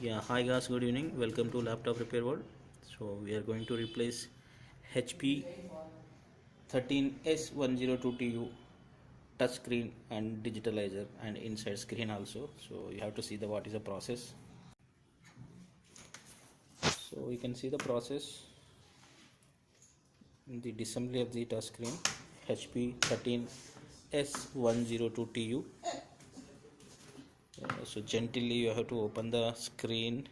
Yeah, hi guys, good evening. Welcome to Laptop Repair World. So we are going to replace HP 13S102tu touchscreen and digitalizer and inside screen also. So you have to see the what is the process. So you can see the process in the disassembly of the touchscreen HP 13S102tu. So gently you have to open the screen.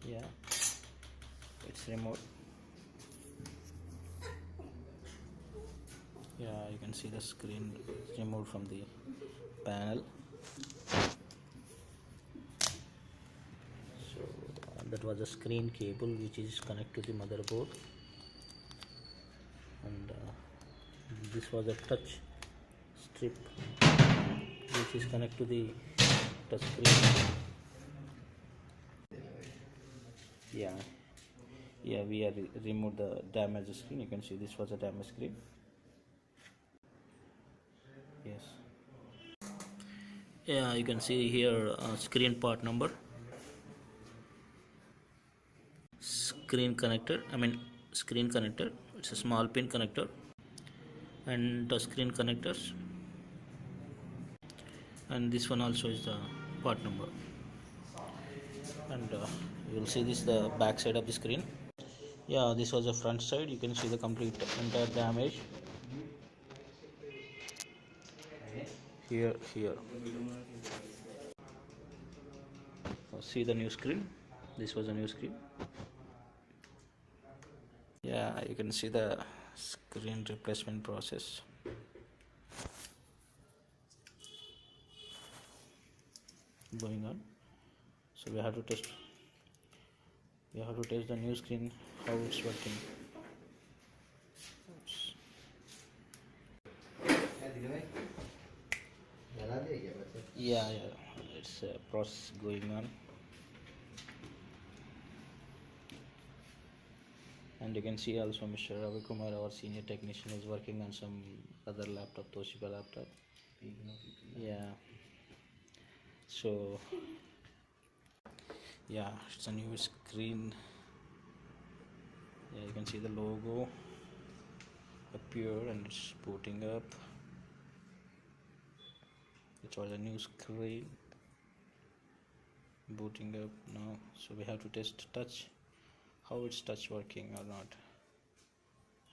Yeah, it's removed. Yeah, you can see the screen removed from the panel. So that was a screen cable which is connected to the motherboard, and this was a touch strip which is connected to the touch screen. Yeah, we are removed the damaged screen. You can see this was a damaged screen. Yes. Yeah, you can see here screen part number, screen connector. Screen connector. It's a small pin connector, and touch screen connectors. And this one also is the part number. And you will see this the back side of the screen. Yeah, this was the front side. You can see the complete entire damage. Here. See the new screen. This was a new screen. Yeah, you can see the screen replacement process going on. So we have to test the new screen, how it's working. Oops. Yeah, it's a process going on. And you can see also Mr. Ravi Kumar, our senior technician, is working on some other laptop, Toshiba laptop. Yeah. So yeah, it's a new screen. Yeah, you can see the logo appear and it's booting up. It was a new screen booting up now. So we have to test touch, how it's touch working or not.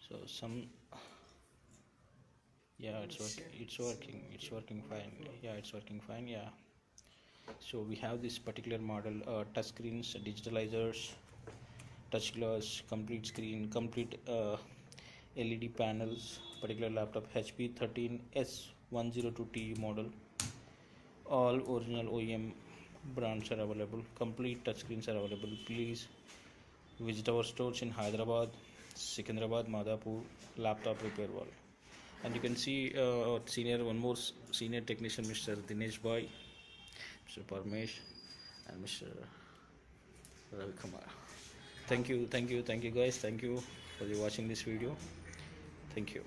So yeah, it's working fine. Yeah, it's working fine. Yeah. So we have this particular model, touch screens, digitalizers, touch glass, complete screen, complete LED panels, particular laptop HP 13S102tu model. All original OEM brands are available. Complete touchscreens are available. Please visit our stores in Hyderabad, Secunderabad, Madhapur, Laptop Repair World. And you can see one more senior technician, Mr. Dinesh Bhai, Mr. Parmesh, and Mr. Ravi Kumar. Thank you guys. Thank you for watching this video. Thank you.